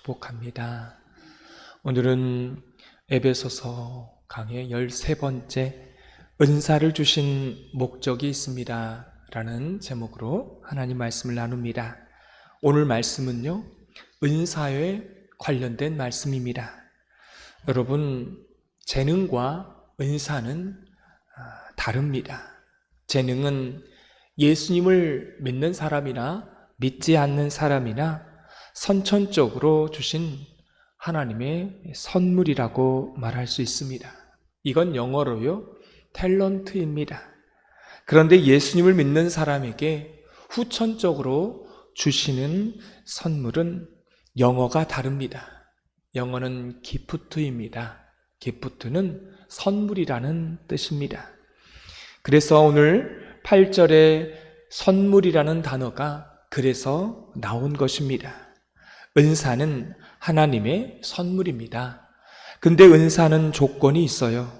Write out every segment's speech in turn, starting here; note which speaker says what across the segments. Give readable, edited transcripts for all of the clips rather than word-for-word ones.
Speaker 1: 축복합니다. 오늘은 에베소서 강의 13번째 은사를 주신 목적이 있습니다 라는 제목으로 하나님 말씀을 나눕니다. 오늘 말씀은요, 은사에 관련된 말씀입니다. 여러분, 재능과 은사는 다릅니다. 재능은 예수님을 믿는 사람이나 믿지 않는 사람이나 선천적으로 주신 하나님의 선물이라고 말할 수 있습니다. 이건 영어로요, 탤런트입니다. 그런데 예수님을 믿는 사람에게 후천적으로 주시는 선물은 영어가 다릅니다. 영어는 기프트입니다. 기프트는 선물이라는 뜻입니다. 그래서 오늘 8절에 선물이라는 단어가 그래서 나온 것입니다. 은사는 하나님의 선물입니다. 근데 은사는 조건이 있어요.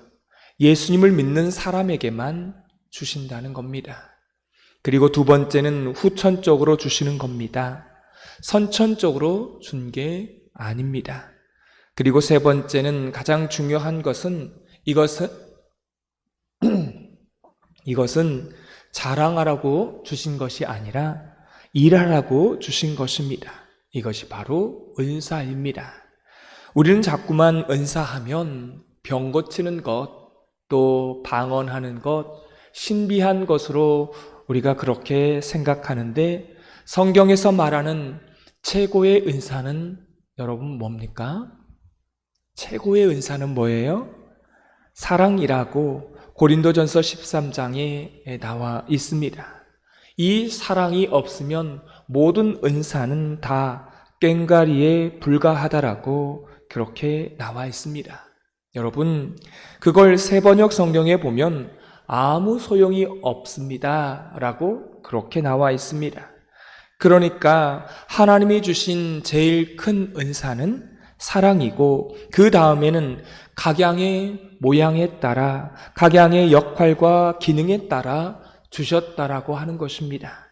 Speaker 1: 예수님을 믿는 사람에게만 주신다는 겁니다. 그리고 두 번째는 후천적으로 주시는 겁니다. 선천적으로 준 게 아닙니다. 그리고 세 번째는 가장 중요한 것은 이것은 자랑하라고 주신 것이 아니라 일하라고 주신 것입니다. 이것이 바로 은사입니다. 우리는 자꾸만 은사하면 병 고치는 것, 또 방언하는 것, 신비한 것으로 우리가 그렇게 생각하는데, 성경에서 말하는 최고의 은사는 여러분 뭡니까? 최고의 은사는 뭐예요? 사랑이라고 고린도전서 13장에 나와 있습니다. 이 사랑이 없으면 모든 은사는 다 꽹과리에 불과하다라고 그렇게 나와 있습니다. 여러분, 그걸 새번역 성경에 보면 아무 소용이 없습니다 라고 그렇게 나와 있습니다. 그러니까 하나님이 주신 제일 큰 은사는 사랑이고, 그 다음에는 각양의 모양에 따라, 각양의 역할과 기능에 따라 주셨다라고 하는 것입니다.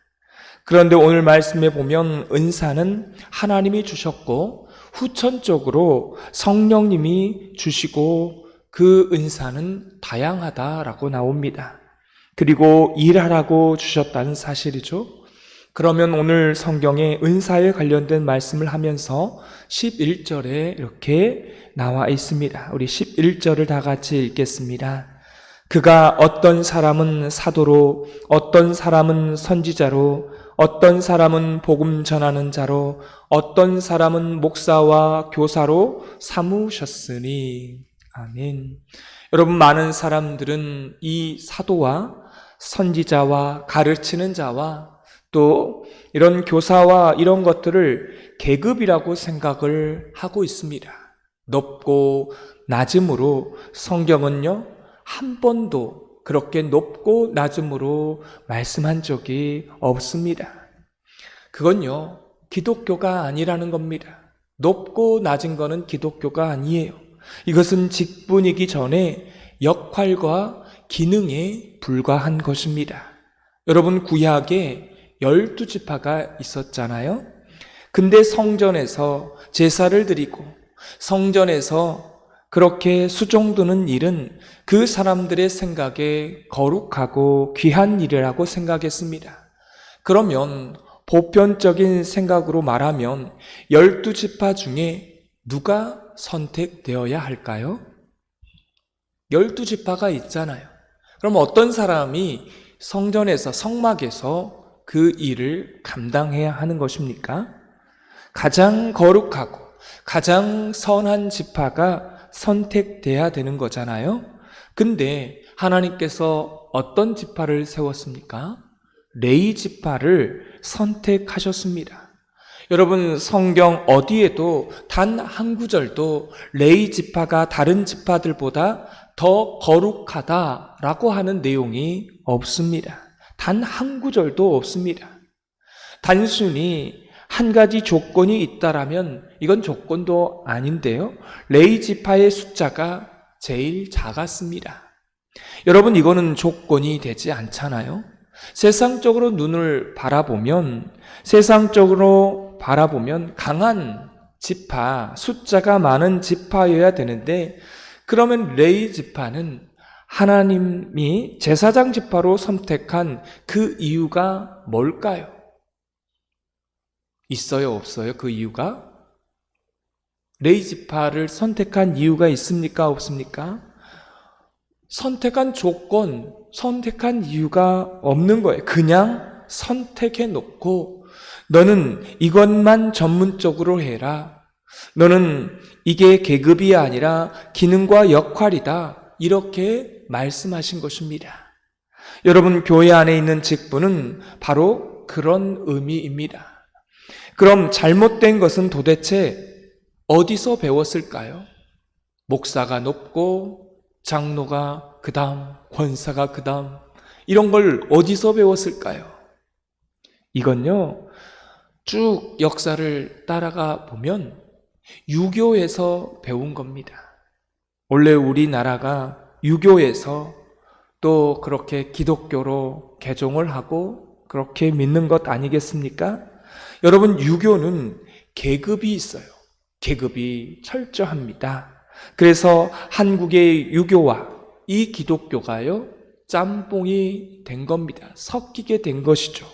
Speaker 1: 그런데 오늘 말씀에 보면 은사는 하나님이 주셨고, 후천적으로 성령님이 주시고, 그 은사는 다양하다라고 나옵니다. 그리고 일하라고 주셨다는 사실이죠. 그러면 오늘 성경에 은사에 관련된 말씀을 하면서 11절에 이렇게 나와 있습니다. 우리 11절을 다 같이 읽겠습니다. 그가 어떤 사람은 사도로, 어떤 사람은 선지자로, 어떤 사람은 복음 전하는 자로, 어떤 사람은 목사와 교사로 삼으셨으니. 아멘. 여러분, 많은 사람들은 이 사도와 선지자와 가르치는 자와 또 이런 교사와 이런 것들을 계급이라고 생각을 하고 있습니다. 높고 낮음으로 성경은요, 한 번도 그렇게 높고 낮음으로 말씀한 적이 없습니다. 그건요, 기독교가 아니라는 겁니다. 높고 낮은 거는 기독교가 아니에요. 이것은 직분이기 전에 역할과 기능에 불과한 것입니다. 여러분, 구약에 12지파가 있었잖아요. 근데 성전에서 제사를 드리고 성전에서 그렇게 수종드는 일은 그 사람들의 생각에 거룩하고 귀한 일이라고 생각했습니다. 그러면 보편적인 생각으로 말하면 12지파 중에 누가 선택되어야 할까요? 12지파가 있잖아요. 그럼 어떤 사람이 성전에서, 성막에서 그 일을 감당해야 하는 것입니까? 가장 거룩하고 가장 선한 지파가 선택돼야 되는 거잖아요. 근데 하나님께서 어떤 지파를 세웠습니까? 레위 지파를 선택하셨습니다. 여러분, 성경 어디에도 단 한 구절도 레위 지파가 다른 지파들보다 더 거룩하다라고 하는 내용이 없습니다. 단 한 구절도 없습니다. 단순히 한 가지 조건이 있다라면 이건 조건도 아닌데요. 레위 지파의 숫자가 제일 작았습니다. 여러분, 이거는 조건이 되지 않잖아요. 세상적으로 바라보면 강한 지파, 숫자가 많은 지파여야 되는데, 그러면 레위 지파는 하나님이 제사장 지파로 선택한 그 이유가 뭘까요? 있어요, 없어요? 그 이유가? 레위 지파를 선택한 이유가 있습니까, 없습니까? 선택한 조건, 선택한 이유가 없는 거예요. 그냥 선택해 놓고 너는 이것만 전문적으로 해라. 너는 이게 계급이 아니라 기능과 역할이다. 이렇게 말씀하신 것입니다. 여러분, 교회 안에 있는 직분은 바로 그런 의미입니다. 그럼 잘못된 것은 도대체 어디서 배웠을까요? 목사가 높고 장로가 그 다음, 권사가 그 다음, 이런 걸 어디서 배웠을까요? 이건요, 쭉 역사를 따라가 보면 유교에서 배운 겁니다. 원래 우리나라가 유교에서 또 그렇게 기독교로 개종을 하고 그렇게 믿는 것 아니겠습니까? 여러분, 유교는 계급이 있어요. 계급이 철저합니다. 그래서 한국의 유교와 이 기독교가요, 짬뽕이 된 겁니다. 섞이게 된 것이죠.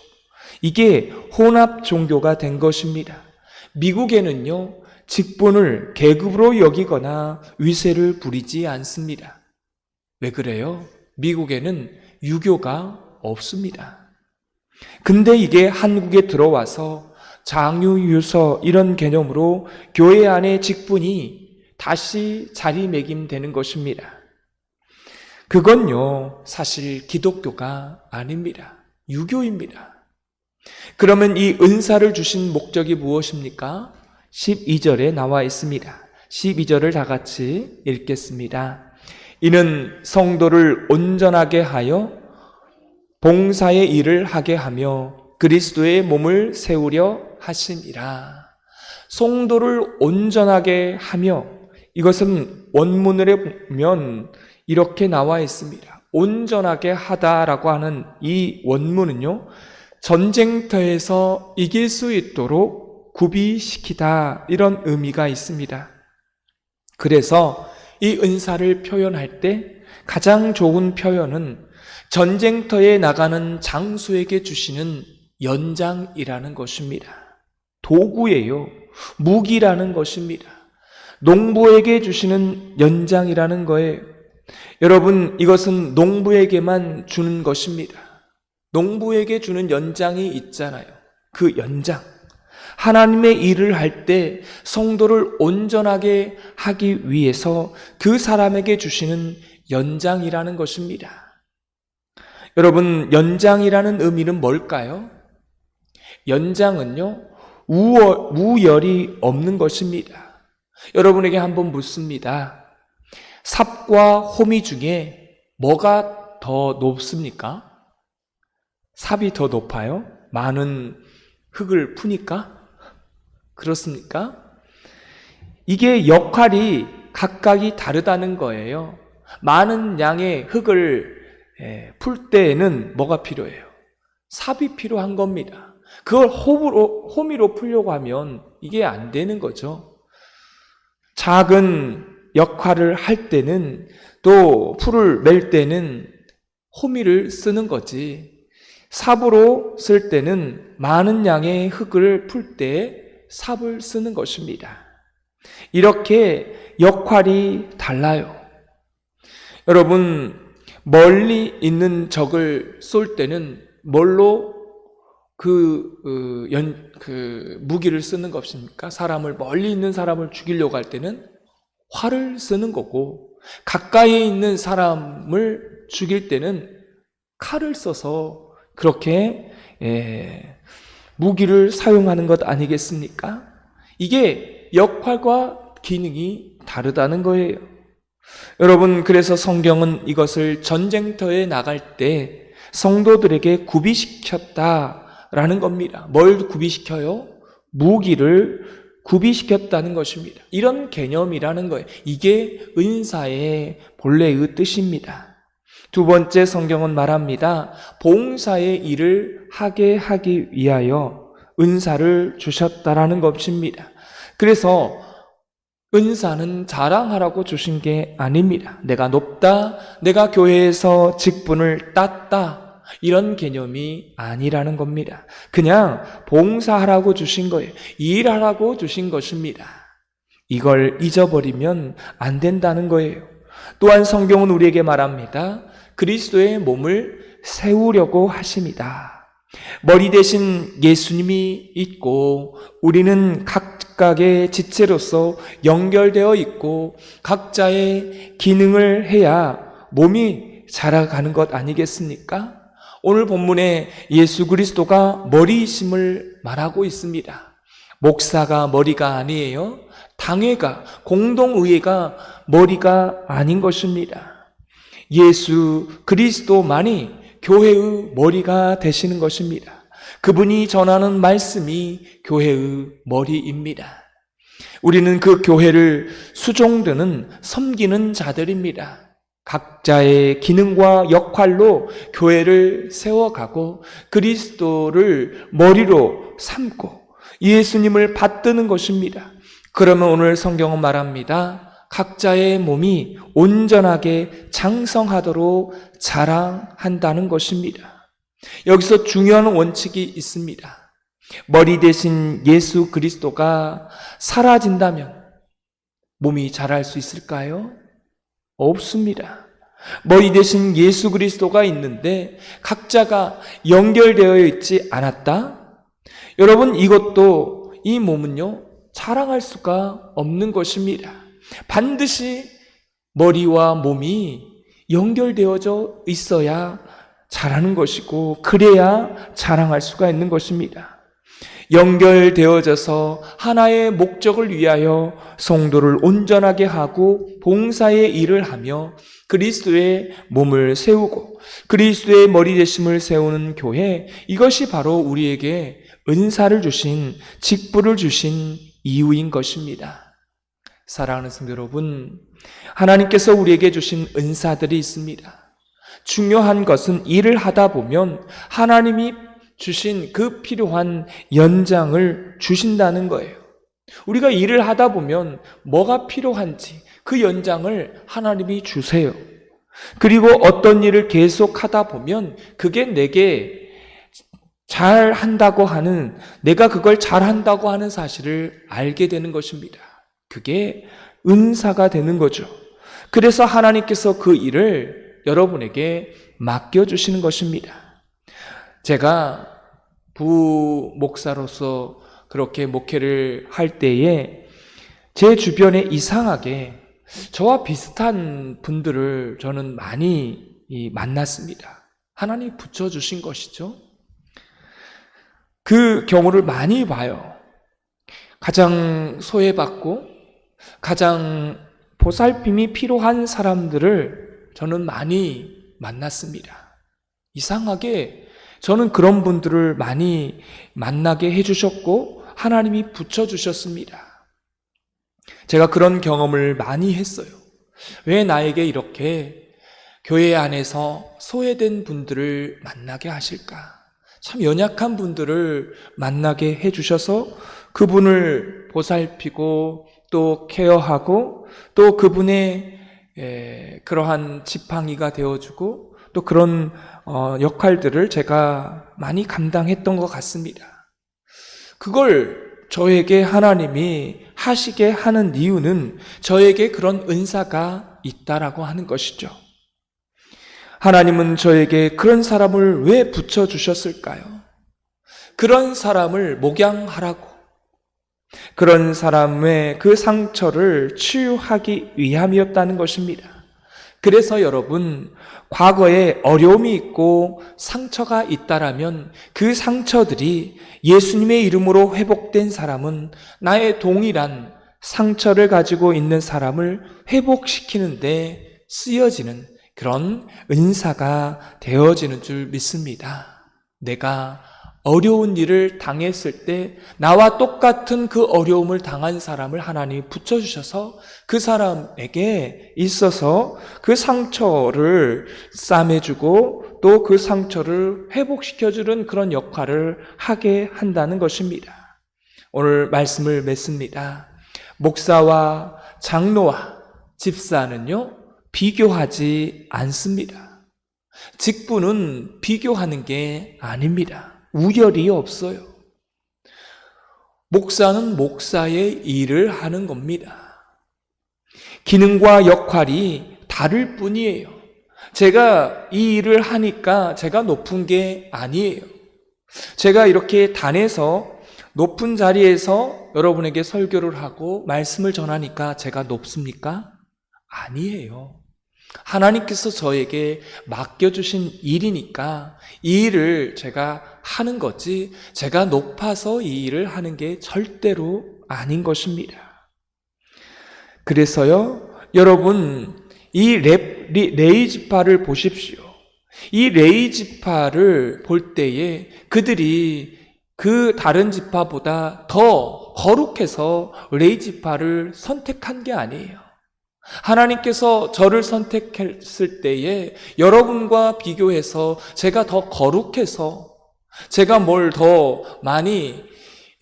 Speaker 1: 이게 혼합 종교가 된 것입니다. 미국에는요, 직분을 계급으로 여기거나 위세를 부리지 않습니다. 왜 그래요? 미국에는 유교가 없습니다. 근데 이게 한국에 들어와서 장유유서 이런 개념으로 교회 안의 직분이 다시 자리매김되는 것입니다. 그건요, 사실 기독교가 아닙니다. 유교입니다. 그러면 이 은사를 주신 목적이 무엇입니까? 12절에 나와 있습니다. 12절을 다 같이 읽겠습니다. 이는 성도를 온전하게 하여 봉사의 일을 하게 하며 그리스도의 몸을 세우려 하심이라. 성도를 온전하게 하며, 이것은 원문을 보면 이렇게 나와 있습니다. 온전하게 하다라고 하는 이 원문은요, 전쟁터에서 이길 수 있도록 구비시키다, 이런 의미가 있습니다. 그래서 이 은사를 표현할 때 가장 좋은 표현은 전쟁터에 나가는 장수에게 주시는 연장이라는 것입니다. 도구예요. 무기라는 것입니다. 농부에게 주시는 연장이라는 거예요. 여러분, 이것은 농부에게만 주는 것입니다. 농부에게 주는 연장이 있잖아요. 그 연장. 하나님의 일을 할 때 성도를 온전하게 하기 위해서 그 사람에게 주시는 연장이라는 것입니다. 여러분, 연장이라는 의미는 뭘까요? 연장은요, 우열이 없는 것입니다. 여러분에게 한번 묻습니다. 삽과 호미 중에 뭐가 더 높습니까? 삽이 더 높아요? 많은 흙을 푸니까? 그렇습니까? 이게 역할이 각각이 다르다는 거예요. 많은 양의 흙을 풀 때에는 뭐가 필요해요? 삽이 필요한 겁니다. 그걸 호미로 풀려고 하면 이게 안 되는 거죠. 작은 역할을 할 때는, 또 풀을 멜 때는 호미를 쓰는 거지, 삽으로 쓸 때는 많은 양의 흙을 풀 때 삽을 쓰는 것입니다. 이렇게 역할이 달라요. 여러분, 멀리 있는 적을 쏠 때는 뭘로 무기를 쓰는 것입니까? 사람을, 멀리 있는 사람을 죽이려고 할 때는 활을 쓰는 거고, 가까이에 있는 사람을 죽일 때는 칼을 써서 그렇게 무기를 사용하는 것 아니겠습니까? 이게 역할과 기능이 다르다는 거예요. 여러분, 그래서 성경은 이것을 전쟁터에 나갈 때 성도들에게 구비시켰다라는 겁니다. 뭘 구비시켜요? 무기를 구비시켰다는 것입니다. 이런 개념이라는 거예요. 이게 은사의 본래의 뜻입니다. 두 번째, 성경은 말합니다. 봉사의 일을 하게 하기 위하여 은사를 주셨다라는 것입니다. 그래서 은사는 자랑하라고 주신 게 아닙니다. 내가 높다, 내가 교회에서 직분을 땄다, 이런 개념이 아니라는 겁니다. 그냥 봉사하라고 주신 거예요. 일하라고 주신 것입니다. 이걸 잊어버리면 안 된다는 거예요. 또한 성경은 우리에게 말합니다. 그리스도의 몸을 세우려고 하십니다. 머리 대신 예수님이 있고 우리는 각각의 지체로서 연결되어 있고 각자의 기능을 해야 몸이 자라가는 것 아니겠습니까? 오늘 본문에 예수 그리스도가 머리이심을 말하고 있습니다. 목사가 머리가 아니에요. 당회가, 공동의회가 머리가 아닌 것입니다. 예수 그리스도만이 교회의 머리가 되시는 것입니다. 그분이 전하는 말씀이 교회의 머리입니다. 우리는 그 교회를 수종드는 섬기는 자들입니다. 각자의 기능과 역할로 교회를 세워가고 그리스도를 머리로 삼고 예수님을 받드는 것입니다. 그러면 오늘 성경은 말합니다. 각자의 몸이 온전하게 장성하도록 자랑한다는 것입니다. 여기서 중요한 원칙이 있습니다. 머리 대신 예수 그리스도가 사라진다면 몸이 자랄 수 있을까요? 없습니다. 머리 대신 예수 그리스도가 있는데 각자가 연결되어 있지 않았다? 여러분, 이것도 이 몸은요, 자랑할 수가 없는 것입니다. 반드시 머리와 몸이 연결되어져 있어야 자라는 것이고 그래야 자랑할 수가 있는 것입니다. 연결되어져서 하나의 목적을 위하여 성도를 온전하게 하고 봉사의 일을 하며 그리스도의 몸을 세우고 그리스도의 머리 되심을 세우는 교회, 이것이 바로 우리에게 은사를 주신, 직분을 주신 이유인 것입니다. 사랑하는 성도 여러분, 하나님께서 우리에게 주신 은사들이 있습니다. 중요한 것은 일을 하다 보면 하나님이 주신 그 필요한 연장을 주신다는 거예요. 우리가 일을 하다 보면 뭐가 필요한지 그 연장을 하나님이 주세요. 그리고 어떤 일을 계속 하다 보면 그게 내게 잘한다고 하는, 내가 그걸 잘한다고 하는 사실을 알게 되는 것입니다. 그게 은사가 되는 거죠. 그래서 하나님께서 그 일을 여러분에게 맡겨주시는 것입니다. 제가 부목사로서 그렇게 목회를 할 때에 제 주변에 이상하게 저와 비슷한 분들을 저는 많이 만났습니다. 하나님이 붙여주신 것이죠. 그 경우를 많이 봐요. 가장 소외받고 가장 보살핌이 필요한 사람들을 저는 많이 만났습니다. 이상하게 저는 그런 분들을 많이 만나게 해주셨고 하나님이 붙여주셨습니다. 제가 그런 경험을 많이 했어요. 왜 나에게 이렇게 교회 안에서 소외된 분들을 만나게 하실까? 참 연약한 분들을 만나게 해주셔서 그분을 보살피고 또 케어하고 또 그분의 그러한 지팡이가 되어주고 또 그런 역할들을 제가 많이 감당했던 것 같습니다. 그걸 저에게 하나님이 하시게 하는 이유는 저에게 그런 은사가 있다라고 하는 것이죠. 하나님은 저에게 그런 사람을 왜 붙여주셨을까요? 그런 사람을 목양하라고, 그런 사람의 그 상처를 치유하기 위함이었다는 것입니다. 그래서 여러분, 과거에 어려움이 있고 상처가 있다라면 그 상처들이 예수님의 이름으로 회복된 사람은 나의 동일한 상처를 가지고 있는 사람을 회복시키는데 쓰여지는 그런 은사가 되어지는 줄 믿습니다. 내가 어려운 일을 당했을 때 나와 똑같은 그 어려움을 당한 사람을 하나님이 붙여주셔서 그 사람에게 있어서 그 상처를 싸매주고 또 그 상처를 회복시켜주는 그런 역할을 하게 한다는 것입니다. 오늘 말씀을 맺습니다. 목사와 장로와 집사는요, 비교하지 않습니다. 직분은 비교하는 게 아닙니다. 우열이 없어요. 목사는 목사의 일을 하는 겁니다. 기능과 역할이 다를 뿐이에요. 제가 이 일을 하니까 제가 높은 게 아니에요. 제가 이렇게 단에서 높은 자리에서 여러분에게 설교를 하고 말씀을 전하니까 제가 높습니까? 아니에요. 하나님께서 저에게 맡겨주신 일이니까 이 일을 제가 하는 거지, 제가 높아서 이 일을 하는 게 절대로 아닌 것입니다. 그래서요, 여러분, 이 레위 지파를 보십시오. 이 레위 지파를 볼 때에 그들이 그 다른 지파보다 더 거룩해서 레위 지파를 선택한 게 아니에요. 하나님께서 저를 선택했을 때에 여러분과 비교해서 제가 더 거룩해서, 제가 뭘 더 많이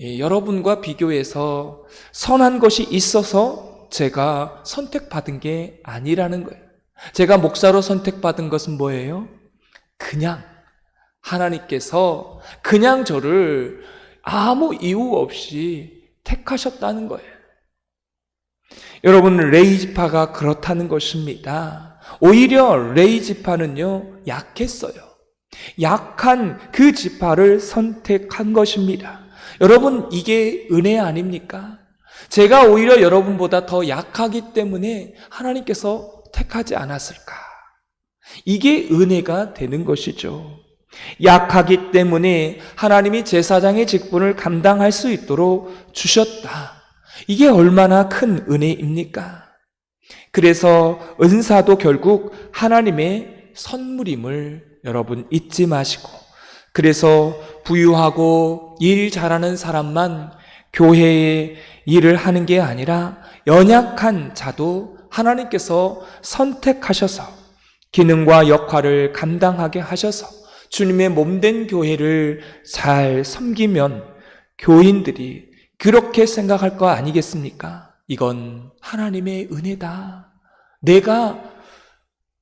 Speaker 1: 여러분과 비교해서 선한 것이 있어서 제가 선택받은 게 아니라는 거예요. 제가 목사로 선택받은 것은 뭐예요? 그냥 하나님께서 그냥 저를 아무 이유 없이 택하셨다는 거예요. 여러분, 레위 지파가 그렇다는 것입니다. 오히려 레위 지파는요, 약했어요. 약한 그 지파를 선택한 것입니다. 여러분, 이게 은혜 아닙니까? 제가 오히려 여러분보다 더 약하기 때문에 하나님께서 택하지 않았을까? 이게 은혜가 되는 것이죠. 약하기 때문에 하나님이 제사장의 직분을 감당할 수 있도록 주셨다. 이게 얼마나 큰 은혜입니까? 그래서 은사도 결국 하나님의 선물임을 여러분 잊지 마시고, 그래서 부유하고 일 잘하는 사람만 교회에 일을 하는 게 아니라 연약한 자도 하나님께서 선택하셔서 기능과 역할을 감당하게 하셔서 주님의 몸된 교회를 잘 섬기면 교인들이 그렇게 생각할 거 아니겠습니까? 이건 하나님의 은혜다. 내가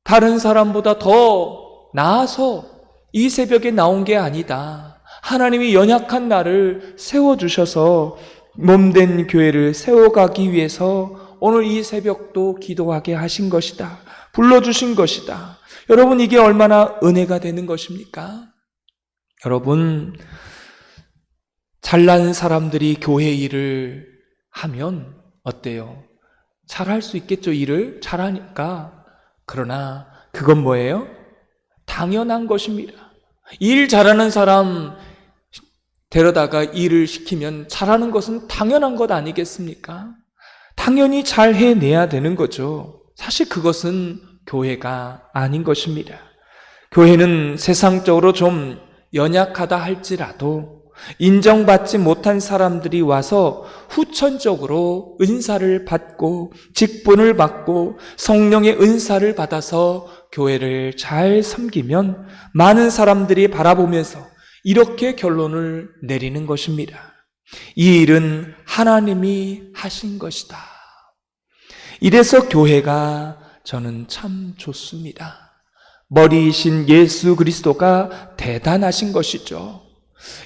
Speaker 1: 다른 사람보다 더 나아서 이 새벽에 나온 게 아니다. 하나님이 연약한 나를 세워주셔서 몸된 교회를 세워가기 위해서 오늘 이 새벽도 기도하게 하신 것이다. 불러주신 것이다. 여러분, 이게 얼마나 은혜가 되는 것입니까? 여러분, 잘난 사람들이 교회 일을 하면 어때요? 잘할 수 있겠죠, 일을 잘하니까. 그러나 그건 뭐예요? 당연한 것입니다. 일 잘하는 사람 데려다가 일을 시키면 잘하는 것은 당연한 것 아니겠습니까? 당연히 잘 해내야 되는 거죠. 사실 그것은 교회가 아닌 것입니다. 교회는 세상적으로 좀 연약하다 할지라도 인정받지 못한 사람들이 와서 후천적으로 은사를 받고 직분을 받고 성령의 은사를 받아서 교회를 잘 섬기면 많은 사람들이 바라보면서 이렇게 결론을 내리는 것입니다. 이 일은 하나님이 하신 것이다. 이래서 교회가 저는 참 좋습니다. 머리이신 예수 그리스도가 대단하신 것이죠.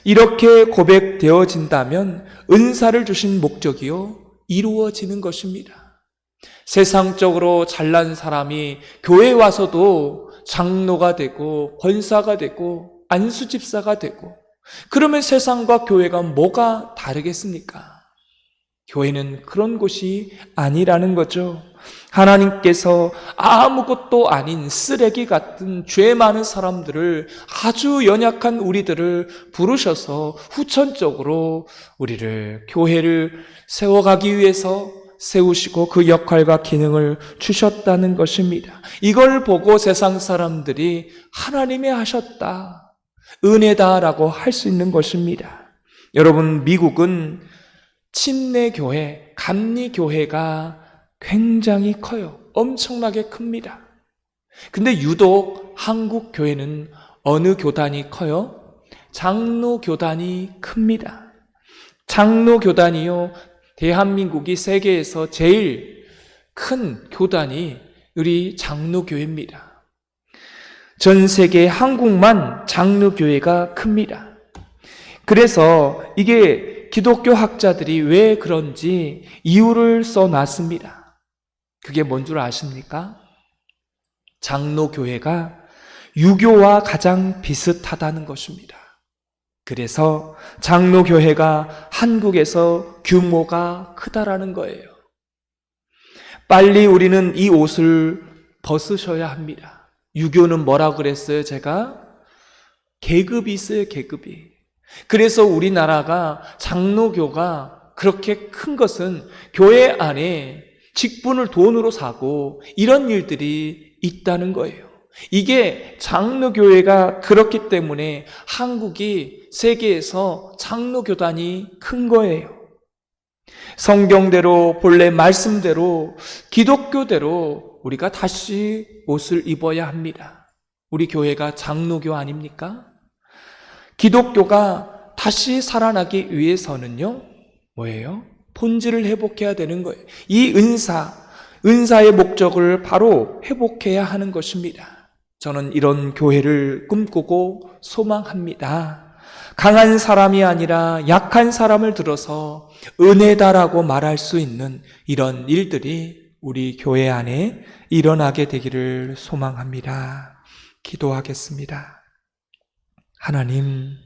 Speaker 1: 이렇게 고백되어진다면 은사를 주신 목적이요, 이루어지는 것입니다. 세상적으로 잘난 사람이 교회에 와서도 장로가 되고 권사가 되고 안수집사가 되고, 그러면 세상과 교회가 뭐가 다르겠습니까? 교회는 그런 곳이 아니라는 거죠. 하나님께서 아무것도 아닌 쓰레기 같은 죄 많은 사람들을, 아주 연약한 우리들을 부르셔서 후천적으로 우리를 교회를 세워가기 위해서 세우시고 그 역할과 기능을 주셨다는 것입니다. 이걸 보고 세상 사람들이 하나님이 하셨다, 은혜다라고 할 수 있는 것입니다. 여러분, 미국은 침례교회, 감리교회가 굉장히 커요. 엄청나게 큽니다. 근데 유독 한국 교회는 어느 교단이 커요? 장로교단이 큽니다. 장로교단이요, 대한민국이 세계에서 제일 큰 교단이 우리 장로교회입니다. 전 세계 한국만 장로교회가 큽니다. 그래서 이게 기독교 학자들이 왜 그런지 이유를 써놨습니다. 그게 뭔 줄 아십니까? 장로교회가 유교와 가장 비슷하다는 것입니다. 그래서 장로교회가 한국에서 규모가 크다라는 거예요. 빨리 우리는 이 옷을 벗으셔야 합니다. 유교는 뭐라 그랬어요? 제가 계급이 있어요, 계급이. 그래서 우리나라가 장로교가 그렇게 큰 것은 교회 안에 직분을 돈으로 사고 이런 일들이 있다는 거예요. 이게 장로교회가 그렇기 때문에 한국이 세계에서 장로교단이 큰 거예요. 성경대로, 본래 말씀대로, 기독교대로 우리가 다시 옷을 입어야 합니다. 우리 교회가 장로교 아닙니까? 기독교가 다시 살아나기 위해서는요, 뭐예요? 본질을 회복해야 되는 거예요. 이 은사의 목적을 바로 회복해야 하는 것입니다. 저는 이런 교회를 꿈꾸고 소망합니다. 강한 사람이 아니라 약한 사람을 들어서 은혜다라고 말할 수 있는 이런 일들이 우리 교회 안에 일어나게 되기를 소망합니다. 기도하겠습니다. 하나님,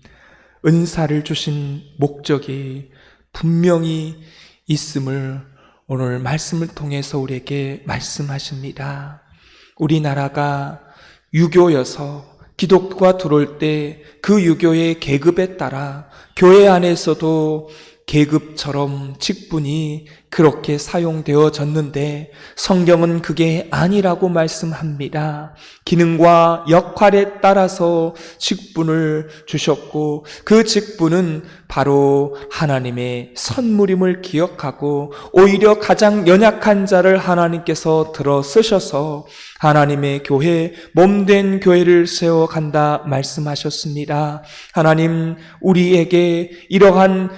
Speaker 1: 은사를 주신 목적이 분명히 있음을 오늘 말씀을 통해서 우리에게 말씀하십니다. 우리나라가 유교여서 기독교가 들어올 때 그 유교의 계급에 따라 교회 안에서도 계급처럼 직분이 그렇게 사용되어졌는데 성경은 그게 아니라고 말씀합니다. 기능과 역할에 따라서 직분을 주셨고 그 직분은 바로 하나님의 선물임을 기억하고 오히려 가장 연약한 자를 하나님께서 들어 쓰셔서 하나님의 교회, 몸된 교회를 세워간다 말씀하셨습니다. 하나님, 우리에게 이러한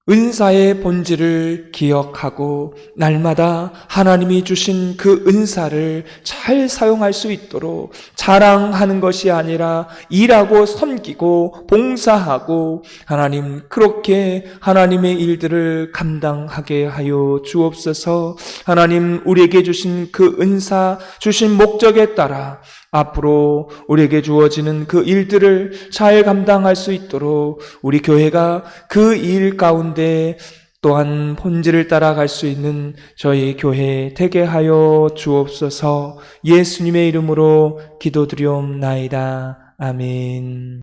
Speaker 1: 은사의 본질을 기억하고 날마다 하나님이 주신 그 은사를 잘 사용할 수 있도록 자랑하는 것이 아니라 일하고 섬기고 봉사하고 하나님 그렇게 하나님의 일들을 감당하게 하여 주옵소서. 하나님 우리에게 주신 그 은사 주신 목적에 따라 앞으로 우리에게 주어지는 그 일들을 잘 감당할 수 있도록 우리 교회가 그 일 가운데 또한 본질을 따라갈 수 있는 저희 교회 되게 하여 주옵소서. 예수님의 이름으로 기도드리옵나이다. 아멘.